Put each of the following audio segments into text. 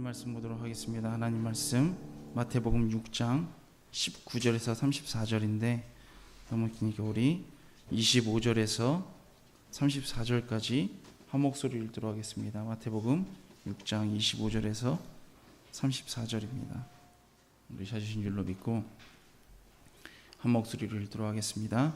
말씀 보도록 하겠습니다. 하나님 말씀 마태복음 6장 19절에서 34절인데 너무 기니까 우리 25절에서 34절까지 한 목소리 읽도록 하겠습니다. 마태복음 6장 25절에서 34절입니다. 우리 찾으신 줄로 믿고 한 목소리로 읽도록 하겠습니다.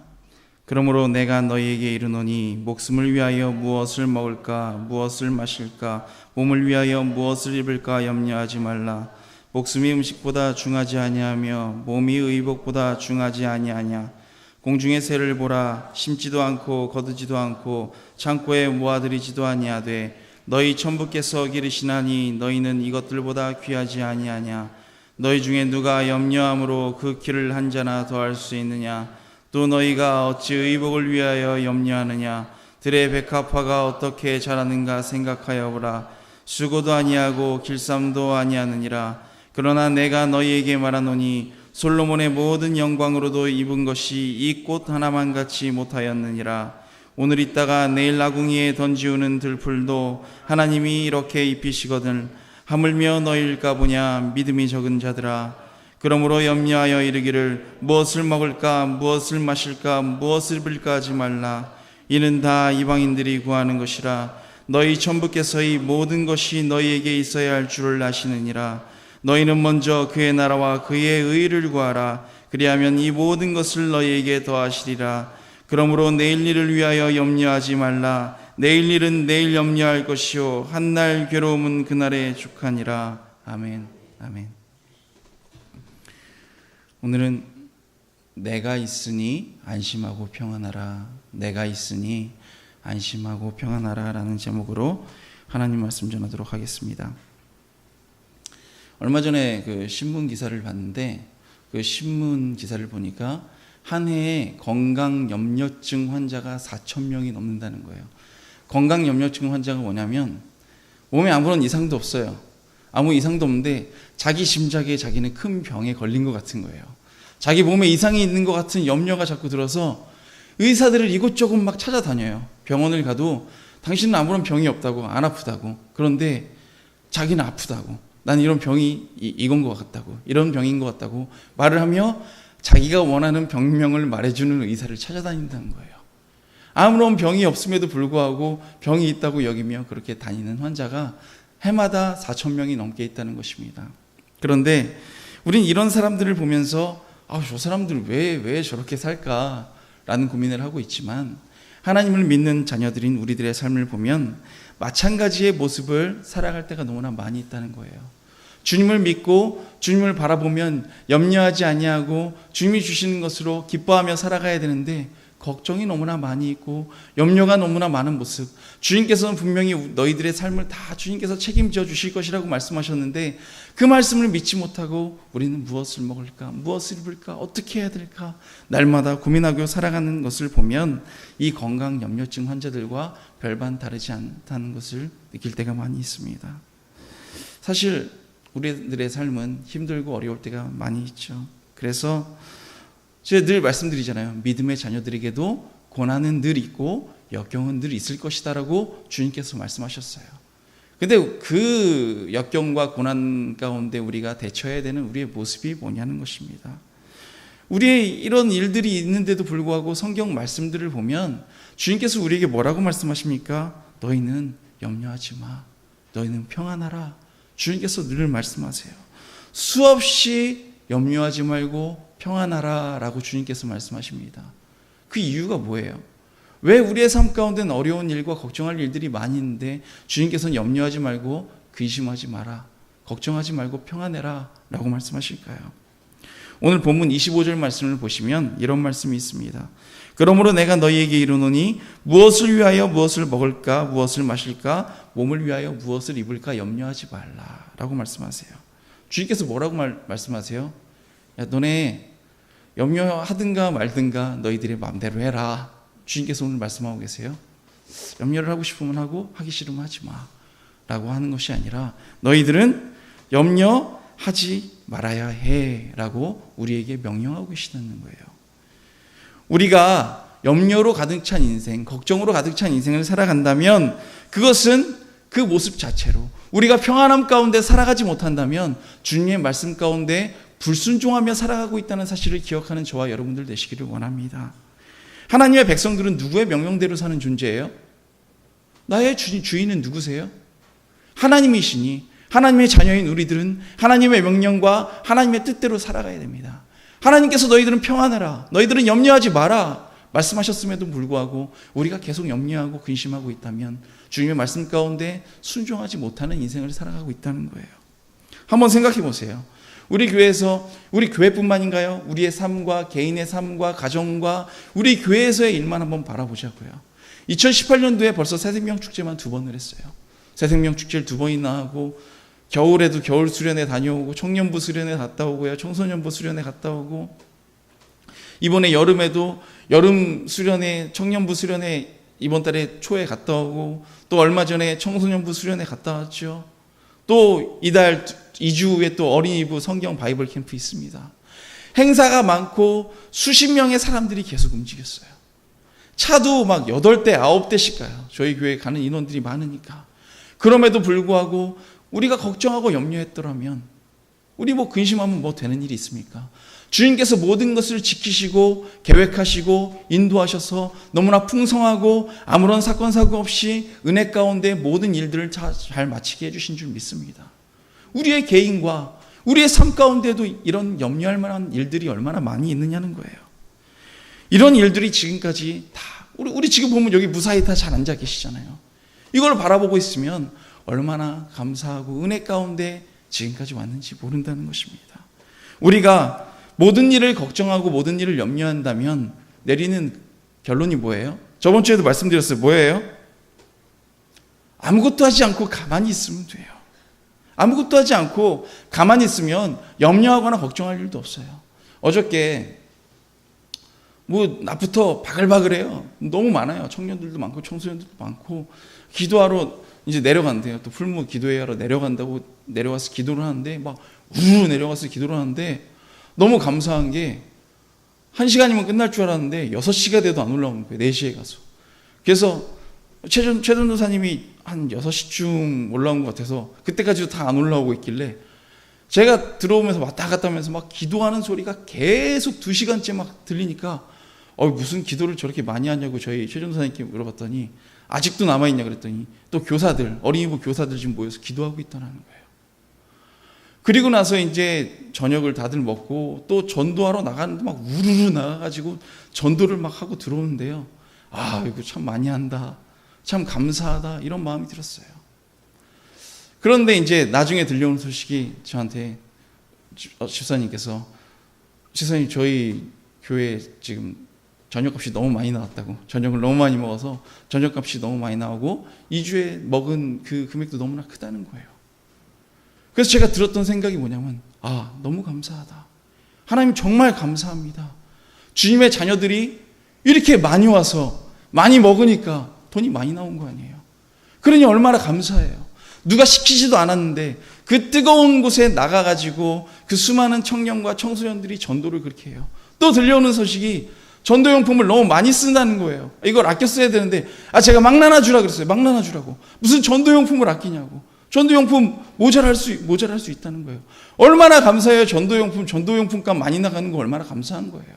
그러므로 내가 너희에게 이르노니 목숨을 위하여 무엇을 먹을까 무엇을 마실까 몸을 위하여 무엇을 입을까 염려하지 말라. 목숨이 음식보다 중하지 아니하며 몸이 의복보다 중하지 아니하냐. 공중의 새를 보라. 심지도 않고 거두지도 않고 창고에 모아들이지도 아니하되 너희 천부께서 기르시나니 너희는 이것들보다 귀하지 아니하냐. 너희 중에 누가 염려함으로 그 키를 한 자나 더할 수 있느냐. 또 너희가 어찌 의복을 위하여 염려하느냐. 들의 백합화가 어떻게 자라는가 생각하여 보라. 수고도 아니하고 길쌈도 아니하느니라. 그러나 내가 너희에게 말하노니 솔로몬의 모든 영광으로도 입은 것이 이 꽃 하나만 같이 못하였느니라. 오늘 있다가 내일 아궁이에 던지우는 들풀도 하나님이 이렇게 입히시거든 하물며 너희일까 보냐. 믿음이 적은 자들아. 그러므로 염려하여 이르기를 무엇을 먹을까 무엇을 마실까 무엇을 입을까 하지 말라. 이는 다 이방인들이 구하는 것이라. 너희 천부께서 이 모든 것이 너희에게 있어야 할 줄을 아시느니라. 너희는 먼저 그의 나라와 그의 의를 구하라. 그리하면 이 모든 것을 너희에게 더하시리라. 그러므로 내일 일을 위하여 염려하지 말라. 내일 일은 내일 염려할 것이요 한날 괴로움은 그날에 족하니라. 아멘. 아멘. 오늘은 내가 있으니 안심하고 평안하라. 내가 있으니 안심하고 평안하라 라는 제목으로 하나님 말씀 전하도록 하겠습니다. 얼마 전에 그 신문 기사를 봤는데 그 신문 기사를 보니까 한 해에 건강염려증 환자가 4,000명이 넘는다는 거예요. 건강염려증 환자가 뭐냐면 몸에 아무런 이상도 없어요. 아무 이상도 없는데 자기 짐작에 자기는 큰 병에 걸린 것 같은 거예요. 자기 몸에 이상이 있는 것 같은 염려가 자꾸 들어서 의사들을 이곳저곳 막 찾아다녀요. 병원을 가도 당신은 아무런 병이 없다고, 안 아프다고. 그런데 자기는 아프다고. 난 이런 병이 이건 것 같다고, 이런 병인 것 같다고 말을 하며 자기가 원하는 병명을 말해주는 의사를 찾아다닌다는 거예요. 아무런 병이 없음에도 불구하고 병이 있다고 여기며 그렇게 다니는 환자가 해마다 4,000명이 넘게 있다는 것입니다. 그런데 우린 이런 사람들을 보면서 저 사람들 왜 저렇게 살까라는 고민을 하고 있지만 하나님을 믿는 자녀들인 우리들의 삶을 보면 마찬가지의 모습을 살아갈 때가 너무나 많이 있다는 거예요. 주님을 믿고 주님을 바라보면 염려하지 아니하고 주님이 주시는 것으로 기뻐하며 살아가야 되는데 걱정이 너무나 많이 있고 염려가 너무나 많은 모습. 주님께서는 분명히 너희들의 삶을 다 주님께서 책임져 주실 것이라고 말씀하셨는데 그 말씀을 믿지 못하고 우리는 무엇을 먹을까 무엇을 입을까 어떻게 해야 될까 날마다 고민하고 살아가는 것을 보면 이 건강염려증 환자들과 별반 다르지 않다는 것을 느낄 때가 많이 있습니다. 사실 우리들의 삶은 힘들고 어려울 때가 많이 있죠. 그래서 제가 늘 말씀드리잖아요. 믿음의 자녀들에게도 고난은 늘 있고 역경은 늘 있을 것이다 라고 주님께서 말씀하셨어요. 근데 그 역경과 고난 가운데 우리가 대처해야 되는 우리의 모습이 뭐냐는 것입니다. 우리의 이런 일들이 있는데도 불구하고 성경 말씀들을 보면 주님께서 우리에게 뭐라고 말씀하십니까? 너희는 염려하지 마. 너희는 평안하라. 주님께서 늘 말씀하세요. 수없이 염려하지 말고 평안하라 라고 주님께서 말씀하십니다. 그 이유가 뭐예요? 왜 우리의 삶 가운데는 어려운 일과 걱정할 일들이 많이 있는데 주님께서는 염려하지 말고 근심하지 마라, 걱정하지 말고 평안해라 라고 말씀하실까요? 오늘 본문 25절 말씀을 보시면 이런 말씀이 있습니다. 그러므로 내가 너희에게 이르노니 무엇을 위하여 무엇을 먹을까 무엇을 마실까 몸을 위하여 무엇을 입을까 염려하지 말라 라고 말씀하세요. 주님께서 뭐라고 말씀하세요? 야, 너네 염려하든가 말든가 너희들의 마음대로 해라. 주님께서 오늘 말씀하고 계세요. 염려를 하고 싶으면 하고 하기 싫으면 하지 마 라고 하는 것이 아니라 너희들은 염려하지 말아야 해 라고 우리에게 명령하고 계시다는 거예요. 우리가 염려로 가득 찬 인생, 걱정으로 가득 찬 인생을 살아간다면 그것은 그 모습 자체로 우리가 평안함 가운데 살아가지 못한다면 주님의 말씀 가운데 불순종하며 살아가고 있다는 사실을 기억하는 저와 여러분들 되시기를 원합니다. 하나님의 백성들은 누구의 명령대로 사는 존재예요? 나의 주인은 누구세요? 하나님이시니 하나님의 자녀인 우리들은 하나님의 명령과 하나님의 뜻대로 살아가야 됩니다. 하나님께서 너희들은 평안하라, 너희들은 염려하지 마라 말씀하셨음에도 불구하고 우리가 계속 염려하고 근심하고 있다면 주님의 말씀 가운데 순종하지 못하는 인생을 살아가고 있다는 거예요. 한번 생각해 보세요. 우리 교회에서, 우리 교회뿐만인가요? 우리의 삶과 개인의 삶과 가정과 우리 교회에서의 일만 한번 바라보자고요. 2018년도에 벌써 새생명 축제만 2번을 했어요. 새생명 축제를 2번이나 하고 겨울에도 겨울 수련회 다녀오고 청년부 수련회 갔다 오고요. 청소년부 수련회 갔다 오고 이번에 여름에도 여름 수련회, 청년부 수련회 이번 달에 초에 갔다 오고 또 얼마 전에 청소년부 수련회 갔다 왔죠. 또 이달 2주 후에 또 어린이부 성경 바이블 캠프 있습니다. 행사가 많고 수십 명의 사람들이 계속 움직였어요. 차도 막 8대, 9대씩 가요. 저희 교회에 가는 인원들이 많으니까. 그럼에도 불구하고 우리가 걱정하고 염려했더라면 우리 근심하면 되는 일이 있습니까? 주님께서 모든 것을 지키시고 계획하시고 인도하셔서 너무나 풍성하고 아무런 사건 사고 없이 은혜 가운데 모든 일들을 잘 마치게 해주신 줄 믿습니다. 우리의 개인과 우리의 삶 가운데도 이런 염려할 만한 일들이 얼마나 많이 있느냐는 거예요. 이런 일들이 지금까지 다 우리 지금 보면 여기 무사히 다 잘 앉아 계시잖아요. 이걸 바라보고 있으면 얼마나 감사하고 은혜 가운데 지금까지 왔는지 모른다는 것입니다. 우리가 모든 일을 걱정하고 모든 일을 염려한다면 내리는 결론이 뭐예요? 저번 주에도 말씀드렸어요. 뭐예요? 아무것도 하지 않고 가만히 있으면 돼요. 아무것도 하지 않고 가만히 있으면 염려하거나 걱정할 일도 없어요. 어저께 낮부터 바글바글해요. 너무 많아요. 청년들도 많고 청소년들도 많고 기도하러 이제 내려간대요. 또 풀무 기도회하러 내려간다고 내려와서 기도를 하는데 막 우르르 내려가서 기도를 하는데 너무 감사한 게 1시간이면 끝날 줄 알았는데 6시가 돼도 안 올라오는 거예요. 4시에 가서. 그래서 최전 도사님이 한 6시쯤 올라온 것 같아서 그때까지도 다 안 올라오고 있길래 제가 들어오면서 왔다 갔다 하면서 막 기도하는 소리가 계속 2시간째 막 들리니까 무슨 기도를 저렇게 많이 하냐고 저희 최전 도사님께 물어봤더니 아직도 남아있냐 그랬더니 또 교사들, 어린이부 교사들 지금 모여서 기도하고 있다는 거예요. 그리고 나서 이제 저녁을 다들 먹고 또 전도하러 나가는데 막 우르르 나가가지고 전도를 막 하고 들어오는데요. 이거 참 많이 한다. 참 감사하다. 이런 마음이 들었어요. 그런데 이제 나중에 들려오는 소식이 저한테 집사님께서 집사님 저희 교회 지금 저녁값이 너무 많이 나왔다고 저녁을 너무 많이 먹어서 저녁값이 너무 많이 나오고 2주에 먹은 그 금액도 너무나 크다는 거예요. 그래서 제가 들었던 생각이 뭐냐면 너무 감사하다. 하나님 정말 감사합니다. 주님의 자녀들이 이렇게 많이 와서 많이 먹으니까 돈이 많이 나온 거 아니에요. 그러니 얼마나 감사해요. 누가 시키지도 않았는데 그 뜨거운 곳에 나가가지고 그 수많은 청년과 청소년들이 전도를 그렇게 해요. 또 들려오는 소식이 전도용품을 너무 많이 쓴다는 거예요. 이걸 아껴 써야 되는데 제가 막 나눠주라 그랬어요. 막 나눠주라고. 무슨 전도용품을 아끼냐고. 전도용품 모자랄 수 있다는 거예요. 얼마나 감사해요. 전도용품 값 많이 나가는 거 얼마나 감사한 거예요.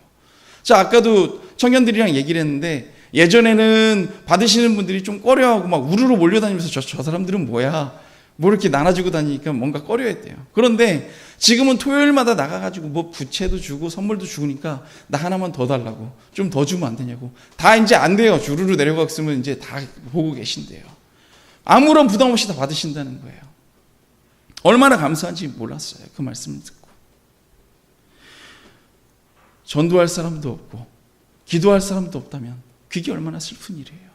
자, 아까도 청년들이랑 얘기를 했는데 예전에는 받으시는 분들이 좀 꺼려하고 막 우르르 몰려다니면서 저 사람들은 뭐야? 뭐 이렇게 나눠주고 다니니까 뭔가 꺼려했대요. 그런데 지금은 토요일마다 나가가지고 부채도 주고 선물도 주니까 나 하나만 더 달라고. 좀 더 주면 안 되냐고. 다 이제 안 돼요. 주르르 내려갔으면 이제 다 보고 계신대요. 아무런 부담 없이 다 받으신다는 거예요. 얼마나 감사한지 몰랐어요. 그 말씀을 듣고. 전도할 사람도 없고 기도할 사람도 없다면 그게 얼마나 슬픈 일이에요.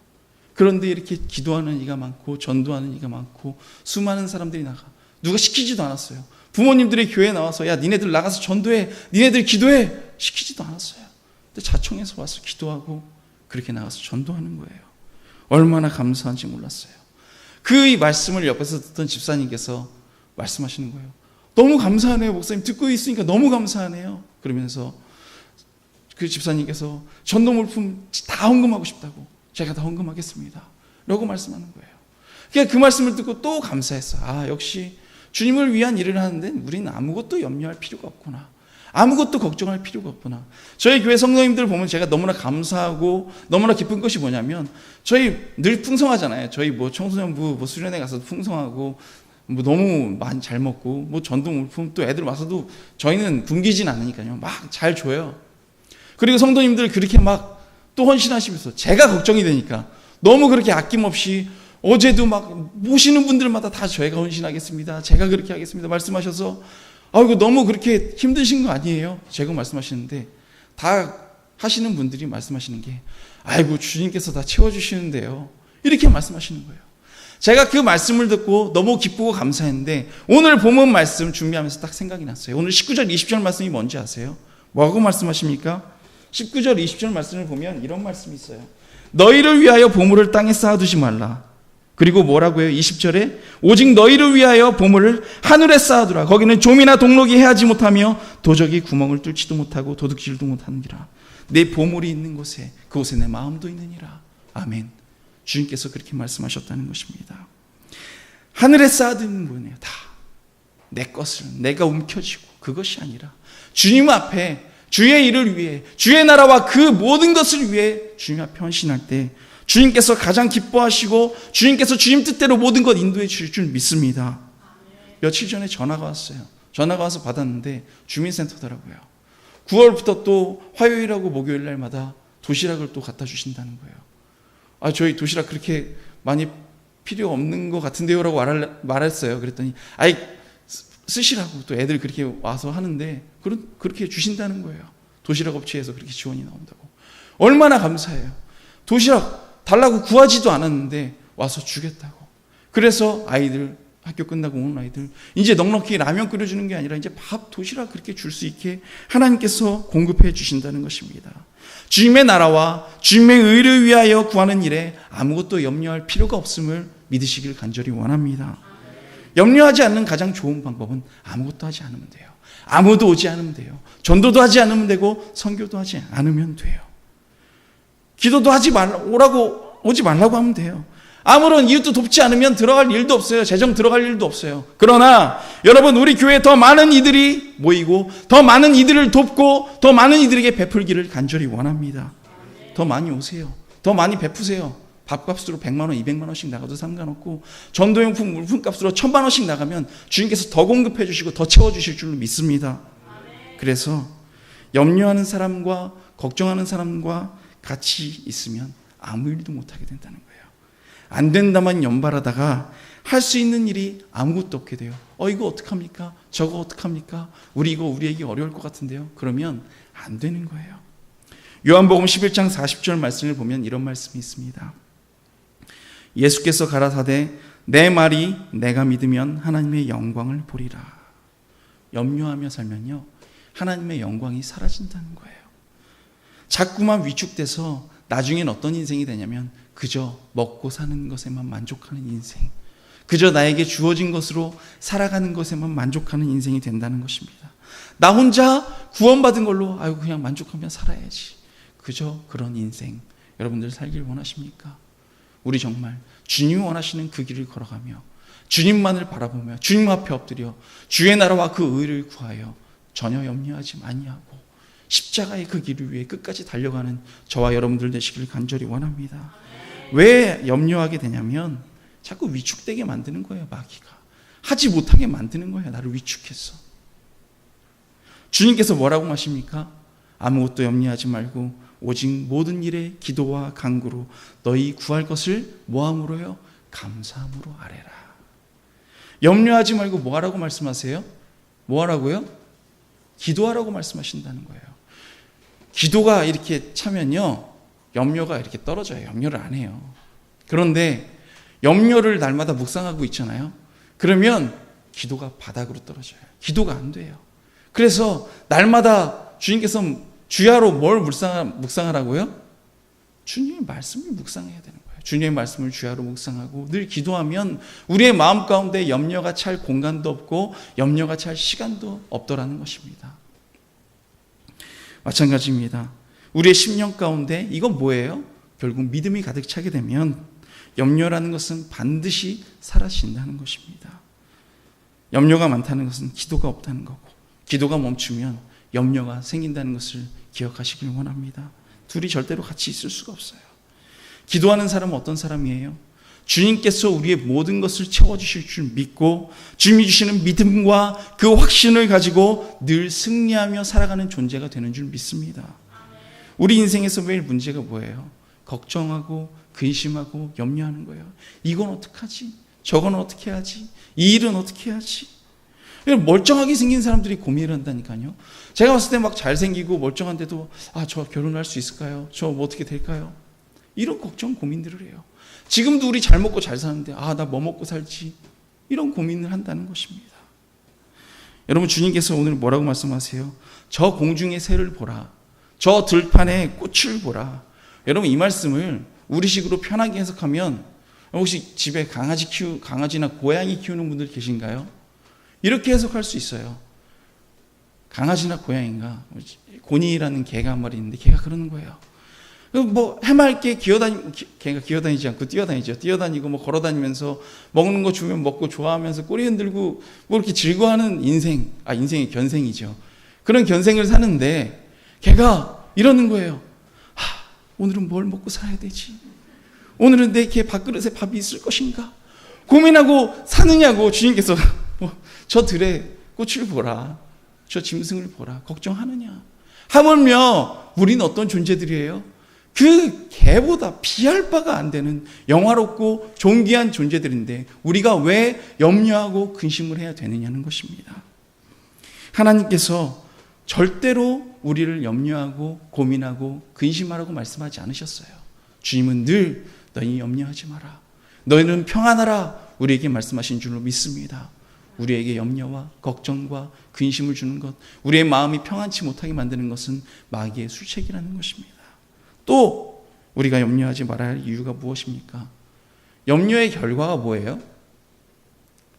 그런데 이렇게 기도하는 이가 많고 전도하는 이가 많고 수많은 사람들이 나가. 누가 시키지도 않았어요. 부모님들이 교회에 나와서 야 니네들 나가서 전도해. 니네들 기도해. 시키지도 않았어요. 근데 자청해서 와서 기도하고 그렇게 나가서 전도하는 거예요. 얼마나 감사한지 몰랐어요. 그 말씀을 옆에서 듣던 집사님께서 말씀하시는 거예요. 너무 감사하네요. 목사님 듣고 있으니까 너무 감사하네요. 그러면서 그 집사님께서 전도 물품 다 헌금하고 싶다고. 제가 다 헌금하겠습니다. 라고 말씀하는 거예요. 그러니까 그 말씀을 듣고 또 감사했어. 아, 역시 주님을 위한 일을 하는데 우리는 아무것도 염려할 필요가 없구나. 아무것도 걱정할 필요가 없구나. 저희 교회 성도님들 보면 제가 너무나 감사하고 너무나 기쁜 것이 뭐냐면, 저희 늘 풍성하잖아요. 저희 뭐 청소년부 수련회 가서도 풍성하고 뭐 너무 많이 잘 먹고 뭐 전도 물품 또 애들 와서도 저희는 굶기진 않으니까요. 막 잘 줘요. 그리고 성도님들 그렇게 막 또 헌신하시면서 제가 걱정이 되니까 너무 그렇게 아낌없이, 어제도 막 모시는 분들마다 다 저희가 헌신하겠습니다, 제가 그렇게 하겠습니다 말씀하셔서, 이거 너무 그렇게 힘드신 거 아니에요? 제가 말씀하시는데 다 하시는 분들이 말씀하시는 게, 아이고 주님께서 다 채워주시는데요, 이렇게 말씀하시는 거예요. 제가 그 말씀을 듣고 너무 기쁘고 감사했는데, 오늘 본문 말씀 준비하면서 딱 생각이 났어요. 오늘 19절 20절 말씀이 뭔지 아세요? 뭐라고 말씀하십니까? 19절 20절 말씀을 보면 이런 말씀이 있어요. 너희를 위하여 보물을 땅에 쌓아두지 말라. 그리고 뭐라고 해요? 20절에 오직 너희를 위하여 보물을 하늘에 쌓아두라. 거기는 좀이나 동록이 해하지 못하며 도적이 구멍을 뚫지도 못하고 도둑질도 못하느니라. 내 보물이 있는 곳에, 그곳에 내 마음도 있느니라. 아멘. 주님께서 그렇게 말씀하셨다는 것입니다. 하늘에 쌓아두는 거네요. 다 내 것을 내가 움켜쥐고, 그것이 아니라 주님 앞에 주의 일을 위해, 주의 나라와 그 모든 것을 위해 주님 앞에 헌신할 때 주님께서 가장 기뻐하시고 주님께서 주님 뜻대로 모든 것 인도해 주실 줄 믿습니다. 며칠 전에 전화가 왔어요. 전화가 와서 받았는데 주민센터더라고요. 9월부터 또 화요일하고 목요일 날마다 도시락을 또 갖다 주신다는 거예요. 저희 도시락 그렇게 많이 필요 없는 것 같은데요 라고 말했어요. 그랬더니 쓰시라고, 또 애들 그렇게 와서 하는데 그렇게 주신다는 거예요. 도시락 업체에서 그렇게 지원이 나온다고. 얼마나 감사해요. 도시락 달라고 구하지도 않았는데 와서 주겠다고. 그래서 아이들, 학교 끝나고 오는 아이들 이제 넉넉히 라면 끓여주는 게 아니라 이제 밥, 도시락 그렇게 줄 수 있게 하나님께서 공급해 주신다는 것입니다. 주님의 나라와 주님의 의를 위하여 구하는 일에 아무것도 염려할 필요가 없음을 믿으시길 간절히 원합니다. 염려하지 않는 가장 좋은 방법은 아무것도 하지 않으면 돼요. 아무도 오지 않으면 돼요. 전도도 하지 않으면 되고 선교도 하지 않으면 돼요. 기도도 하지 오지 말라고 하면 돼요. 아무런 이웃도 돕지 않으면 들어갈 일도 없어요. 재정 들어갈 일도 없어요. 그러나 여러분, 우리 교회에 더 많은 이들이 모이고 더 많은 이들을 돕고 더 많은 이들에게 베풀기를 간절히 원합니다. 더 많이 오세요. 더 많이 베푸세요. 밥값으로 100만 원, 200만 원씩 나가도 상관없고, 전도용품 물품값으로 1000만 원씩 나가면 주님께서 더 공급해 주시고 더 채워주실 줄로 믿습니다. 그래서 염려하는 사람과 걱정하는 사람과 같이 있으면 아무 일도 못하게 된다는 거예요. 안 된다만 연발하다가 할 수 있는 일이 아무것도 없게 돼요. 이거 어떡합니까? 저거 어떡합니까? 우리에게 어려울 것 같은데요. 그러면 안 되는 거예요. 요한복음 11장 40절 말씀을 보면 이런 말씀이 있습니다. 예수께서 가라사대 내 말이 내가 믿으면 하나님의 영광을 보리라. 염려하며 살면요, 하나님의 영광이 사라진다는 거예요. 자꾸만 위축돼서 나중엔 어떤 인생이 되냐면 그저 먹고 사는 것에만 만족하는 인생, 그저 나에게 주어진 것으로 살아가는 것에만 만족하는 인생이 된다는 것입니다. 나 혼자 구원받은 걸로 그냥 만족하며 살아야지, 그저 그런 인생 여러분들 살길 원하십니까? 우리 정말 주님이 원하시는 그 길을 걸어가며 주님만을 바라보며 주님 앞에 엎드려 주의 나라와 그 의를 구하여 전혀 염려하지 아니하고 십자가의 그 길을 위해 끝까지 달려가는 저와 여러분들 되시길 간절히 원합니다. 왜 염려하게 되냐면 자꾸 위축되게 만드는 거예요. 마귀가 하지 못하게 만드는 거예요. 나를 위축해서. 주님께서 뭐라고 하십니까? 아무것도 염려하지 말고 오직 모든 일에 기도와 간구로 너희 구할 것을 뭐함으로요? 감사함으로 아뢰라. 염려하지 말고 뭐하라고 말씀하세요? 뭐하라고요? 기도하라고 말씀하신다는 거예요. 기도가 이렇게 차면요, 염려가 이렇게 떨어져요. 염려를 안 해요. 그런데 염려를 날마다 묵상하고 있잖아요. 그러면 기도가 바닥으로 떨어져요. 기도가 안 돼요. 그래서 날마다 주님께서 주야로 뭘 묵상하라고요? 주님의 말씀을 묵상해야 되는 거예요. 주님의 말씀을 주야로 묵상하고 늘 기도하면 우리의 마음 가운데 염려가 찰 공간도 없고 염려가 찰 시간도 없더라는 것입니다. 마찬가지입니다. 우리의 심령 가운데 이건 뭐예요? 결국 믿음이 가득 차게 되면 염려라는 것은 반드시 사라진다는 것입니다. 염려가 많다는 것은 기도가 없다는 거고, 기도가 멈추면 염려가 생긴다는 것을 기억하시길 원합니다. 둘이 절대로 같이 있을 수가 없어요. 기도하는 사람은 어떤 사람이에요? 주님께서 우리의 모든 것을 채워주실 줄 믿고 주님이 주시는 믿음과 그 확신을 가지고 늘 승리하며 살아가는 존재가 되는 줄 믿습니다. 우리 인생에서 매일 문제가 뭐예요? 걱정하고 근심하고 염려하는 거예요. 이건 어떡하지? 저건 어떻게 하지? 이 일은 어떻게 하지? 멀쩡하게 생긴 사람들이 고민을 한다니까요. 제가 봤을 때 막 잘생기고 멀쩡한데도 저 결혼할 수 있을까요? 저 뭐 어떻게 될까요? 이런 걱정 고민들을 해요. 지금도 우리 잘 먹고 잘 사는데 나 뭐 먹고 살지? 이런 고민을 한다는 것입니다. 여러분, 주님께서 오늘 뭐라고 말씀하세요? 저 공중의 새를 보라. 저 들판의 꽃을 보라. 여러분, 이 말씀을 우리식으로 편하게 해석하면, 혹시 집에 강아지나 고양이 키우는 분들 계신가요? 이렇게 해석할 수 있어요. 강아지나 고양이가, 고니라는 개가 한 마리 있는데 걔가 그러는 거예요. 해맑게 걔가 기어다니지 않고 뛰어다니죠. 뛰어다니고 걸어다니면서 먹는 거 주면 먹고 좋아하면서 꼬리 흔들고 이렇게 즐거워하는 인생이 견생이죠. 그런 견생을 사는데 걔가 이러는 거예요. 오늘은 뭘 먹고 살아야 되지? 오늘은 내 개 밥그릇에 밥이 있을 것인가? 고민하고 사느냐고 주님께서 저 들에 꽃을 보라. 저 짐승을 보라. 걱정하느냐? 하물며 우리는 어떤 존재들이에요? 그 개보다 비할 바가 안 되는 영화롭고 존귀한 존재들인데 우리가 왜 염려하고 근심을 해야 되느냐는 것입니다. 하나님께서 절대로 우리를 염려하고 고민하고 근심하라고 말씀하지 않으셨어요. 주님은 늘 너희 염려하지 마라. 너희는 평안하라. 우리에게 말씀하신 줄로 믿습니다. 우리에게 염려와 걱정과 근심을 주는 것, 우리의 마음이 평안치 못하게 만드는 것은 마귀의 술책이라는 것입니다. 또 우리가 염려하지 말아야 할 이유가 무엇입니까? 염려의 결과가 뭐예요?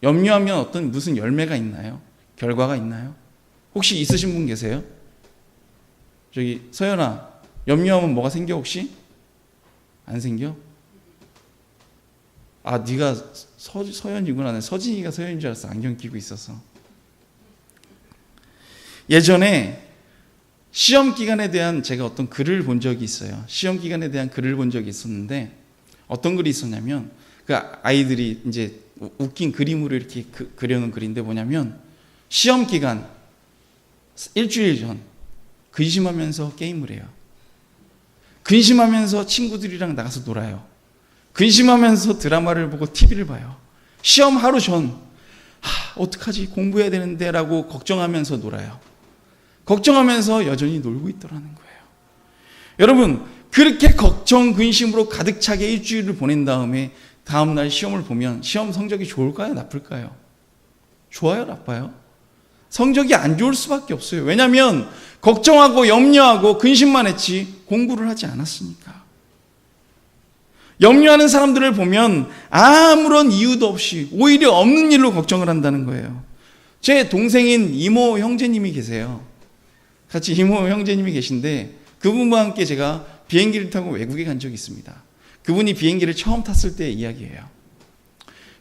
염려하면 무슨 열매가 있나요? 결과가 있나요? 혹시 있으신 분 계세요? 저기 서연아, 염려하면 뭐가 생겨 혹시? 안 생겨? 네가 서연이구나. 서진이가 서연인 줄 알았어. 안경 끼고 있어서. 예전에 시험 기간에 대한 제가 어떤 글을 본 적이 있어요. 시험 기간에 대한 글을 본 적이 있었는데 어떤 글이 있었냐면 그 아이들이 이제 웃긴 그림으로 이렇게 그려놓은 글인데 뭐냐면 시험 기간 일주일 전 근심하면서 게임을 해요. 근심하면서 친구들이랑 나가서 놀아요. 근심하면서 드라마를 보고 TV를 봐요. 시험 하루 전 어떡하지? 공부해야 되는데 라고 걱정하면서 놀아요. 걱정하면서 여전히 놀고 있더라는 거예요. 여러분, 그렇게 걱정, 근심으로 가득 차게 일주일을 보낸 다음에 다음날 시험을 보면 시험 성적이 좋을까요? 나쁠까요? 좋아요? 나빠요? 성적이 안 좋을 수밖에 없어요. 왜냐하면 걱정하고 염려하고 근심만 했지 공부를 하지 않았으니까. 염려하는 사람들을 보면 아무런 이유도 없이 오히려 없는 일로 걱정을 한다는 거예요. 제 동생인 이모 형제님이 계세요. 같이 이모 형제님이 계신데 그분과 함께 제가 비행기를 타고 외국에 간 적이 있습니다. 그분이 비행기를 처음 탔을 때의 이야기예요.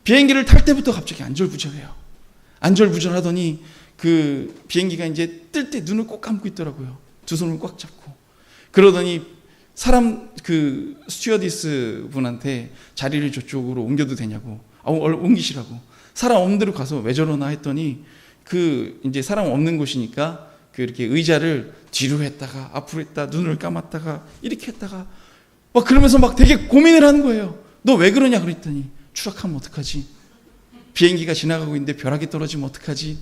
비행기를 탈 때부터 갑자기 안절부절해요. 안절부절하더니 그 비행기가 이제 뜰 때 눈을 꼭 감고 있더라고요. 두 손을 꽉 잡고. 그러더니 그 스튜어디스 분한테 자리를 저쪽으로 옮겨도 되냐고, 옮기시라고. 사람 없는 데로 가서 왜 저러나 했더니 이제 사람 없는 곳이니까 이렇게 의자를 뒤로 했다가 앞으로 했다, 눈을 감았다가 이렇게 했다가 그러면서 되게 고민을 하는 거예요. 너 왜 그러냐 그랬더니 추락하면 어떡하지? 비행기가 지나가고 있는데 벼락이 떨어지면 어떡하지?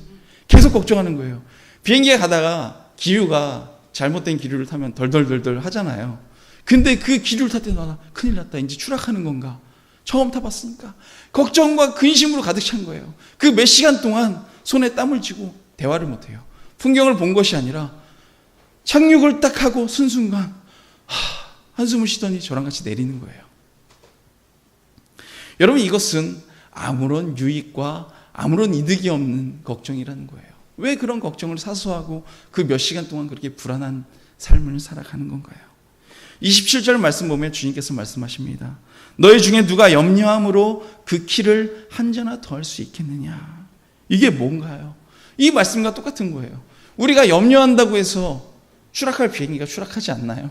계속 걱정하는 거예요. 비행기가 가다가 기류가 잘못된 기류를 타면 덜덜덜덜 하잖아요. 근데 그 기류를 탈 때 큰일 났다. 이제 추락하는 건가? 처음 타봤으니까. 걱정과 근심으로 가득 찬 거예요. 그 몇 시간 동안 손에 땀을 쥐고 대화를 못해요. 풍경을 본 것이 아니라 착륙을 딱 하고 순순간 한숨을 쉬더니 저랑 같이 내리는 거예요. 여러분, 이것은 아무런 유익과 아무런 이득이 없는 걱정이라는 거예요. 왜 그런 걱정을 사소하고 그 몇 시간 동안 그렇게 불안한 삶을 살아가는 건가요? 27절 말씀 보면 주님께서 말씀하십니다. 너희 중에 누가 염려함으로 그 키를 한 자나 더할 수 있겠느냐. 이게 뭔가요? 이 말씀과 똑같은 거예요. 우리가 염려한다고 해서 추락할 비행기가 추락하지 않나요?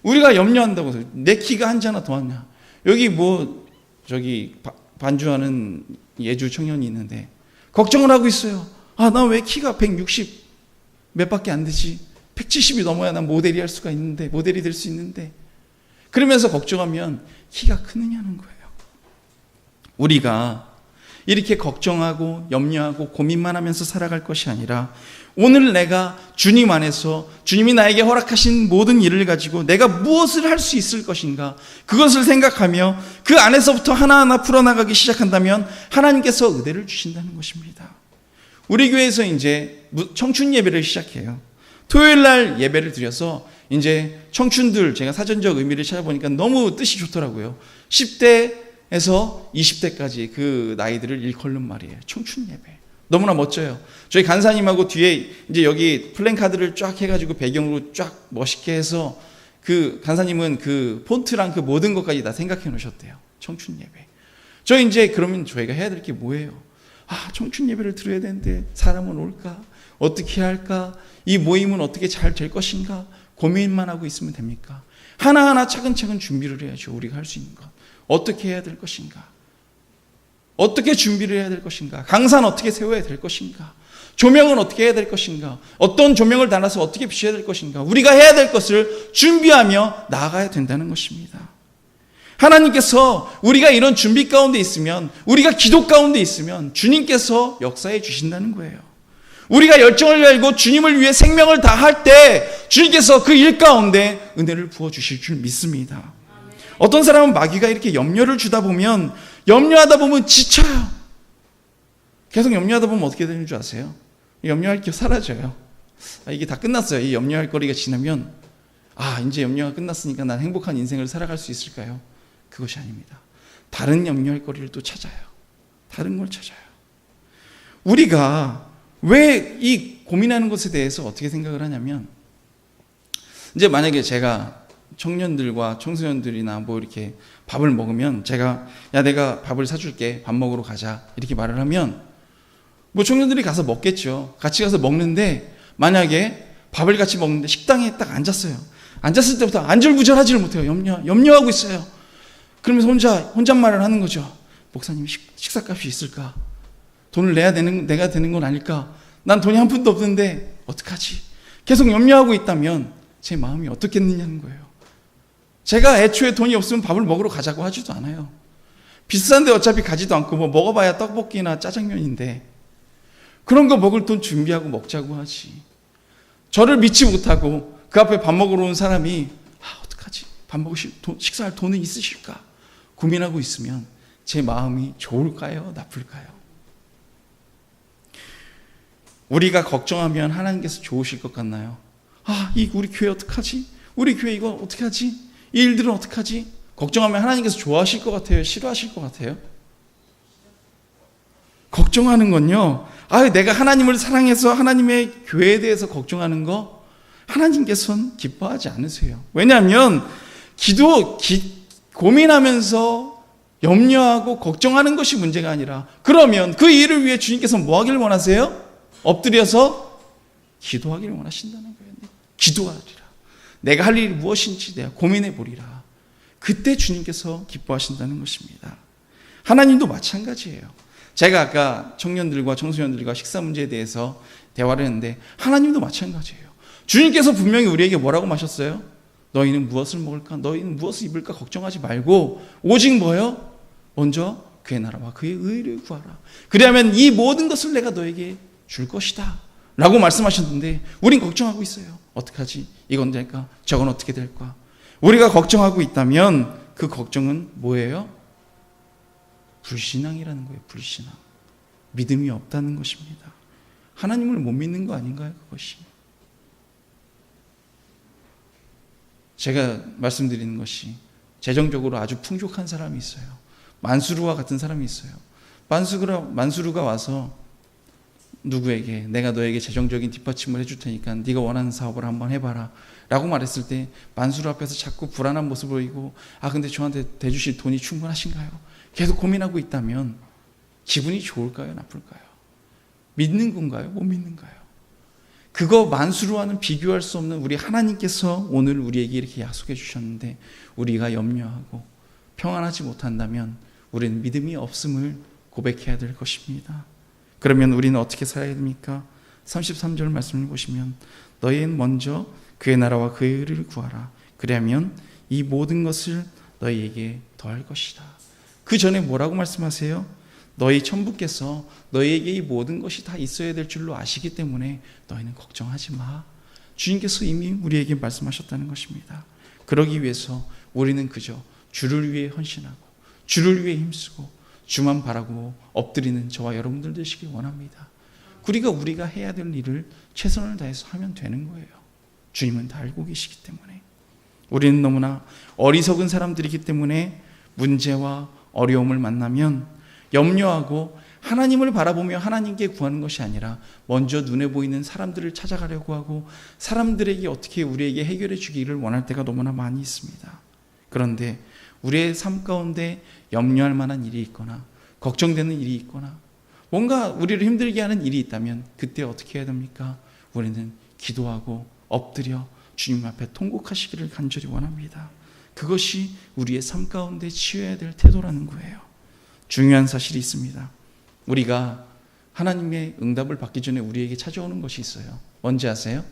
우리가 염려한다고 해서 내 키가 한 자나 더하냐. 여기 저기 반주하는 예주 청년이 있는데 걱정을 하고 있어요. 나 왜 키가 160 몇 밖에 안 되지? 170이 넘어야 난 모델이 할 수가 있는데, 모델이 될 수 있는데. 그러면서 걱정하면 키가 크느냐는 거예요. 우리가 이렇게 걱정하고 염려하고 고민만 하면서 살아갈 것이 아니라 오늘 내가 주님 안에서 주님이 나에게 허락하신 모든 일을 가지고 내가 무엇을 할 수 있을 것인가, 그것을 생각하며 그 안에서부터 하나하나 풀어나가기 시작한다면 하나님께서 은혜를 주신다는 것입니다. 우리 교회에서 이제 청춘 예배를 시작해요. 토요일 날 예배를 드려서 이제 청춘들, 제가 사전적 의미를 찾아보니까 너무 뜻이 좋더라고요. 10대에서 20대까지 그 나이들을 일컬는 말이에요. 청춘 예배. 너무나 멋져요. 저희 간사님하고 뒤에 이제 여기 플랜카드를 쫙 해가지고 배경으로 쫙 멋있게 해서 그 간사님은 그 폰트랑 그 모든 것까지 다 생각해 놓으셨대요. 청춘 예배. 저 이제 그러면 저희가 해야 될 게 뭐예요? 청춘 예배를 드려야 되는데 사람은 올까? 어떻게 해야 할까? 이 모임은 어떻게 잘 될 것인가? 고민만 하고 있으면 됩니까? 하나하나 차근차근 준비를 해야죠. 우리가 할 수 있는 것. 어떻게 해야 될 것인가? 어떻게 준비를 해야 될 것인가? 강사는 어떻게 세워야 될 것인가? 조명은 어떻게 해야 될 것인가? 어떤 조명을 달아서 어떻게 비춰야 될 것인가? 우리가 해야 될 것을 준비하며 나아가야 된다는 것입니다. 하나님께서 우리가 이런 준비 가운데 있으면, 우리가 기도 가운데 있으면 주님께서 역사해 주신다는 거예요. 우리가 열정을 가지고 주님을 위해 생명을 다할 때 주님께서 그 일 가운데 은혜를 부어주실 줄 믿습니다. 어떤 사람은 마귀가 이렇게 염려를 주다 보면, 염려하다 보면 지쳐요. 계속 염려하다 보면 어떻게 되는 줄 아세요? 염려할 게 사라져요. 이게 다 끝났어요. 이 염려할 거리가 지나면 이제 염려가 끝났으니까 난 행복한 인생을 살아갈 수 있을까요? 그것이 아닙니다. 다른 염려할 거리를 또 찾아요. 다른 걸 찾아요. 우리가 왜 이 고민하는 것에 대해서 어떻게 생각을 하냐면, 이제 만약에 제가 청년들과 청소년들이나 이렇게 밥을 먹으면 제가 내가 밥을 사줄게, 밥 먹으러 가자 이렇게 말을 하면 청년들이 가서 먹겠죠. 같이 가서 먹는데 만약에 밥을 같이 먹는데 식당에 딱 앉았어요. 앉았을 때부터 안절부절하지를 못해요. 염려하고 있어요. 그러면서 혼잣말을 하는 거죠. 목사님 식사값이 있을까? 돈을 내가 되는 건 아닐까? 난 돈이 한 푼도 없는데 어떡하지? 계속 염려하고 있다면 제 마음이 어떻겠느냐는 거예요. 제가 애초에 돈이 없으면 밥을 먹으러 가자고 하지도 않아요. 비싼데 어차피 가지도 않고 먹어봐야 떡볶이나 짜장면인데 그런 거 먹을 돈 준비하고 먹자고 하지. 저를 믿지 못하고 그 앞에 밥 먹으러 온 사람이 어떡하지? 식사할 돈은 있으실까? 고민하고 있으면 제 마음이 좋을까요? 나쁠까요? 우리가 걱정하면 하나님께서 좋으실 것 같나요? 우리 교회 어떡하지? 우리 교회 이거 어떻게 하지? 이 일들은 어떡하지? 걱정하면 하나님께서 좋아하실 것 같아요? 싫어하실 것 같아요? 걱정하는 건요, 내가 하나님을 사랑해서 하나님의 교회에 대해서 걱정하는 거 하나님께서는 기뻐하지 않으세요. 왜냐하면 고민하면서 염려하고 걱정하는 것이 문제가 아니라, 그러면 그 일을 위해 주님께서 뭐 하기를 원하세요? 엎드려서 기도하기를 원하신다는 거예요. 기도하리라. 내가 할 일이 무엇인지 내가 고민해 보리라. 그때 주님께서 기뻐하신다는 것입니다. 하나님도 마찬가지예요. 제가 아까 청년들과 청소년들과 식사 문제에 대해서 대화를 했는데 하나님도 마찬가지예요. 주님께서 분명히 우리에게 뭐라고 하셨어요? 너희는 무엇을 먹을까? 너희는 무엇을 입을까? 걱정하지 말고 오직 뭐요? 먼저 그의 나라와 그의 의를 구하라. 그리하면 이 모든 것을 내가 너에게 줄 것이다 라고 말씀하셨는데 우린 걱정하고 있어요. 어떡하지? 이건 될까? 저건 어떻게 될까? 우리가 걱정하고 있다면 그 걱정은 뭐예요? 불신앙이라는 거예요. 불신앙. 믿음이 없다는 것입니다. 하나님을 못 믿는 거 아닌가요? 그것이. 제가 말씀드리는 것이 재정적으로 아주 풍족한 사람이 있어요. 만수르와 같은 사람이 있어요. 만수르가 와서 누구에게 내가 너에게 재정적인 뒷받침을 해줄 테니까 네가 원하는 사업을 한번 해봐라 라고 말했을 때 만수르 앞에서 자꾸 불안한 모습을 보이고 근데 저한테 대주실 돈이 충분하신가요? 계속 고민하고 있다면 기분이 좋을까요? 나쁠까요? 믿는 건가요? 못 믿는가요? 그거 만수르와는 비교할 수 없는 우리 하나님께서 오늘 우리에게 이렇게 약속해 주셨는데 우리가 염려하고 평안하지 못한다면 우리는 믿음이 없음을 고백해야 될 것입니다. 그러면 우리는 어떻게 살아야 됩니까? 33절 말씀을 보시면 너희는 먼저 그의 나라와 그의 의를 구하라. 그리하면 이 모든 것을 너희에게 더할 것이다. 그 전에 뭐라고 말씀하세요? 너희 천부께서 너희에게 이 모든 것이 다 있어야 될 줄로 아시기 때문에 너희는 걱정하지 마. 주님께서 이미 우리에게 말씀하셨다는 것입니다. 그러기 위해서 우리는 그저 주를 위해 헌신하고 주를 위해 힘쓰고 주만 바라고 엎드리는 저와 여러분들 되시길 원합니다. 우리가 해야 될 일을 최선을 다해서 하면 되는 거예요. 주님은 다 알고 계시기 때문에. 우리는 너무나 어리석은 사람들이기 때문에 문제와 어려움을 만나면 염려하고 하나님을 바라보며 하나님께 구하는 것이 아니라 먼저 눈에 보이는 사람들을 찾아가려고 하고 사람들에게 어떻게 우리에게 해결해 주기를 원할 때가 너무나 많이 있습니다. 그런데 우리의 삶 가운데 염려할 만한 일이 있거나 걱정되는 일이 있거나 뭔가 우리를 힘들게 하는 일이 있다면 그때 어떻게 해야 됩니까? 우리는 기도하고 엎드려 주님 앞에 통곡하시기를 간절히 원합니다. 그것이 우리의 삶 가운데 취해야 될 태도라는 거예요. 중요한 사실이 있습니다. 우리가 하나님의 응답을 받기 전에 우리에게 찾아오는 것이 있어요. 뭔지 아세요?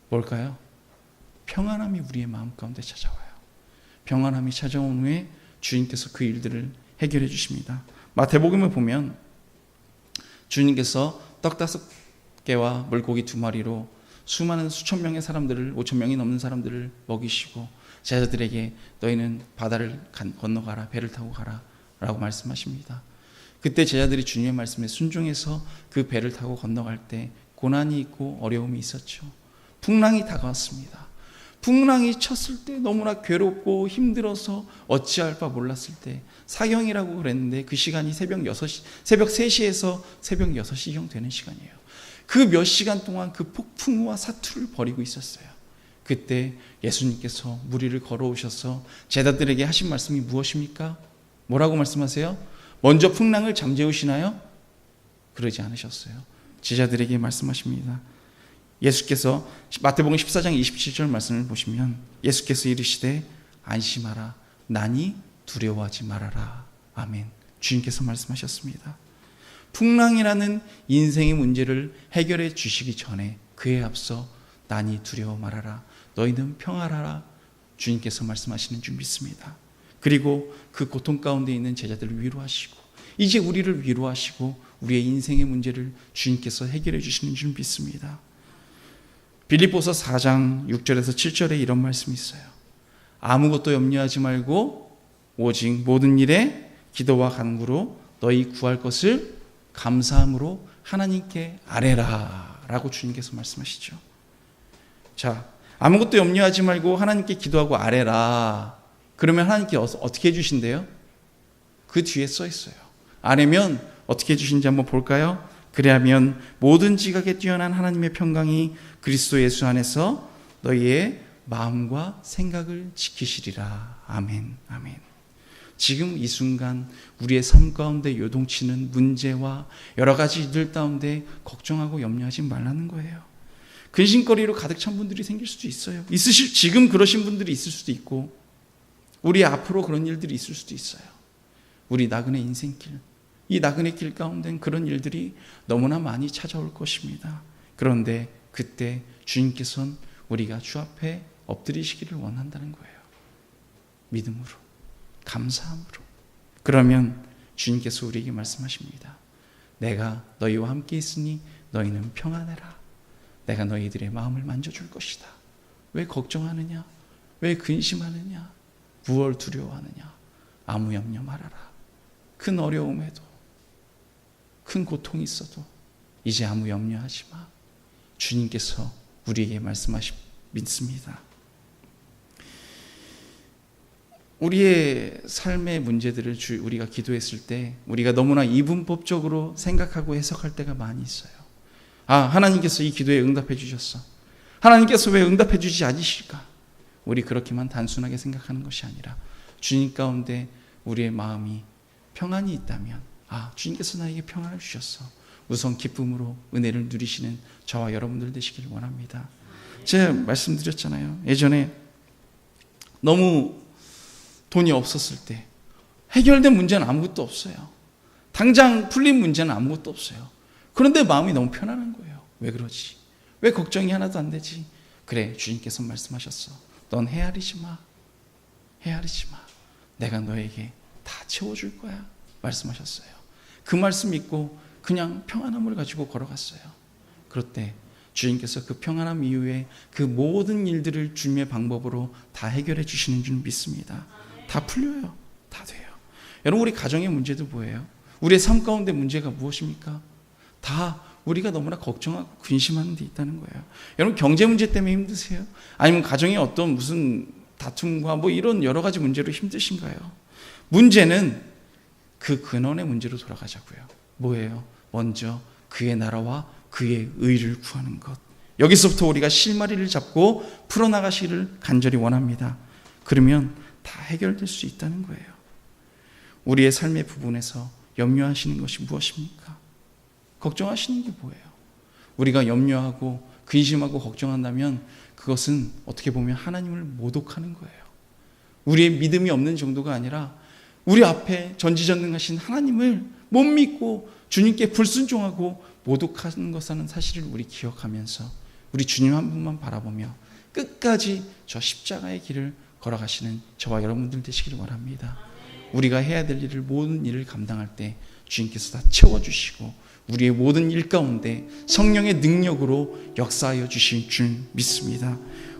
뭘까요? 평안함이 우리의 마음 가운데 찾아와요. 평안함이 찾아온 후에 주님께서 그 일들을 해결해 주십니다. 마태복음을 보면 주님께서 떡 5개와 물고기 2마리로 수많은 수천 명의 사람들을 5천 명이 넘는 사람들을 먹이시고 제자들에게 너희는 바다를 건너가라, 배를 타고 가라 라고 말씀하십니다. 그때 제자들이 주님의 말씀에 순종해서 그 배를 타고 건너갈 때 고난이 있고 어려움이 있었죠. 풍랑이 다가왔습니다. 풍랑이 쳤을 때 너무나 괴롭고 힘들어서 어찌할 바 몰랐을 때 사경이라고 그랬는데 그 시간이 새벽 3시에서 새벽 6시경 되는 시간이에요. 그 몇 시간 동안 그 폭풍우와 사투를 벌이고 있었어요. 그때 예수님께서 물 위를 걸어오셔서 제자들에게 하신 말씀이 무엇입니까? 뭐라고 말씀하세요? 먼저 풍랑을 잠재우시나요? 그러지 않으셨어요. 제자들에게 말씀하십니다. 예수께서 마태복음 14장 27절 말씀을 보시면 예수께서 이르시되 안심하라 나니 두려워하지 말아라. 아멘. 주님께서 말씀하셨습니다. 풍랑이라는 인생의 문제를 해결해 주시기 전에 그에 앞서 나니 두려워 말아라. 너희는 평안하라. 주님께서 말씀하시는 줄 믿습니다. 그리고 그 고통 가운데 있는 제자들을 위로하시고 이제 우리를 위로하시고 우리의 인생의 문제를 주님께서 해결해 주시는 줄 믿습니다. 빌립보서 4장 6절에서 7절에 이런 말씀이 있어요. 아무것도 염려하지 말고 오직 모든 일에 기도와 간구로 너희 구할 것을 감사함으로 하나님께 아뢰라 라고 주님께서 말씀하시죠. 자, 아무것도 염려하지 말고 하나님께 기도하고 아뢰라. 그러면 하나님께 어떻게 해주신대요? 그 뒤에 써 있어요. 아뢰면 어떻게 해주신지 한번 볼까요? 그리하면 모든 지각에 뛰어난 하나님의 평강이 그리스도 예수 안에서 너희의 마음과 생각을 지키시리라. 아멘. 아멘. 지금 이 순간 우리의 삶 가운데 요동치는 문제와 여러 가지 일들 가운데 걱정하고 염려하지 말라는 거예요. 근심거리로 가득 찬 분들이 생길 수도 있어요. 지금 그러신 분들이 있을 수도 있고 우리 앞으로 그런 일들이 있을 수도 있어요. 우리 나그네 인생길, 이 나그네 길 가운데는 그런 일들이 너무나 많이 찾아올 것입니다. 그런데 그때 주님께서는 우리가 주 앞에 엎드리시기를 원한다는 거예요. 믿음으로, 감사함으로. 그러면 주님께서 우리에게 말씀하십니다. 내가 너희와 함께 있으니 너희는 평안해라. 내가 너희들의 마음을 만져줄 것이다. 왜 걱정하느냐? 왜 근심하느냐? 무엇을 두려워하느냐? 아무 염려 말아라. 큰 어려움에도 큰 고통이 있어도 이제 아무 염려하지 마. 주님께서 우리에게 말씀하시 믿습니다. 우리의 삶의 문제들을 우리가 기도했을 때 우리가 너무나 이분법적으로 생각하고 해석할 때가 많이 있어요. 하나님께서 이 기도에 응답해 주셨어. 하나님께서 왜 응답해 주지 않으실까? 우리 그렇게만 단순하게 생각하는 것이 아니라 주님 가운데 우리의 마음이 평안이 있다면 주님께서 나에게 평안을 주셨어. 우선 기쁨으로 은혜를 누리시는 저와 여러분들 되시길 원합니다. 제가 말씀드렸잖아요. 예전에 너무 돈이 없었을 때 해결된 문제는 아무것도 없어요. 당장 풀린 문제는 아무것도 없어요. 그런데 마음이 너무 편안한 거예요. 왜 그러지? 왜 걱정이 하나도 안 되지? 그래, 주님께서 말씀하셨어. 넌 헤아리지 마. 헤아리지 마. 내가 너에게 다 채워줄 거야. 말씀하셨어요. 그 말씀 믿고 그냥 평안함을 가지고 걸어갔어요. 그럴 때 주님께서 그 평안함 이후에 그 모든 일들을 주님의 방법으로 다 해결해 주시는 줄 믿습니다. 다 풀려요. 다 돼요. 여러분, 우리 가정의 문제도 뭐예요? 우리의 삶 가운데 문제가 무엇입니까? 다 우리가 너무나 걱정하고 근심하는 데 있다는 거예요. 여러분, 경제 문제 때문에 힘드세요? 아니면 가정에 어떤 무슨 다툼과 이런 여러 가지 문제로 힘드신가요? 문제는 그 근원의 문제로 돌아가자고요. 뭐예요? 먼저 그의 나라와 그의 의를 구하는 것. 여기서부터 우리가 실마리를 잡고 풀어나가시기를 간절히 원합니다. 그러면 다 해결될 수 있다는 거예요. 우리의 삶의 부분에서 염려하시는 것이 무엇입니까? 걱정하시는 게 뭐예요? 우리가 염려하고 근심하고 걱정한다면 그것은 어떻게 보면 하나님을 모독하는 거예요. 우리의 믿음이 없는 정도가 아니라 우리 앞에 전지전능하신 하나님을 못 믿고 주님께 불순종하고 모독하는 것이라는 사실을 우리 기억하면서 우리 주님 한 분만 바라보며 끝까지 저 십자가의 길을 걸어가시는 저와 여러분들 되시기를 원합니다. 우리가 해야 될 일을 모든 일을 감당할 때 주님께서 다 채워주시고 우리의 모든 일 가운데 성령의 능력으로 역사하여 주실 줄 믿습니다.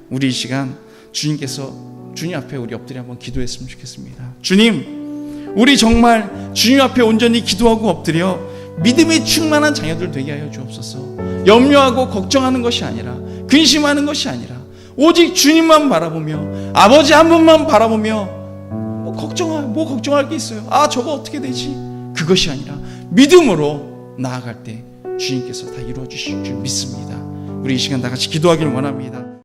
우리 이 시간 주님께서 주님 앞에 우리 엎드려 한번 기도했으면 좋겠습니다. 주님, 우리 정말 주님 앞에 온전히 기도하고 엎드려 믿음이 충만한 자녀들 되게 하여 주옵소서. 염려하고 걱정하는 것이 아니라 근심하는 것이 아니라 오직 주님만 바라보며 아버지 한 분만 바라보며 걱정할 게 있어요. 저거 어떻게 되지? 그것이 아니라 믿음으로 나아갈 때 주님께서 다 이루어 주실 줄 믿습니다. 우리 이 시간 다 같이 기도하기를 원합니다.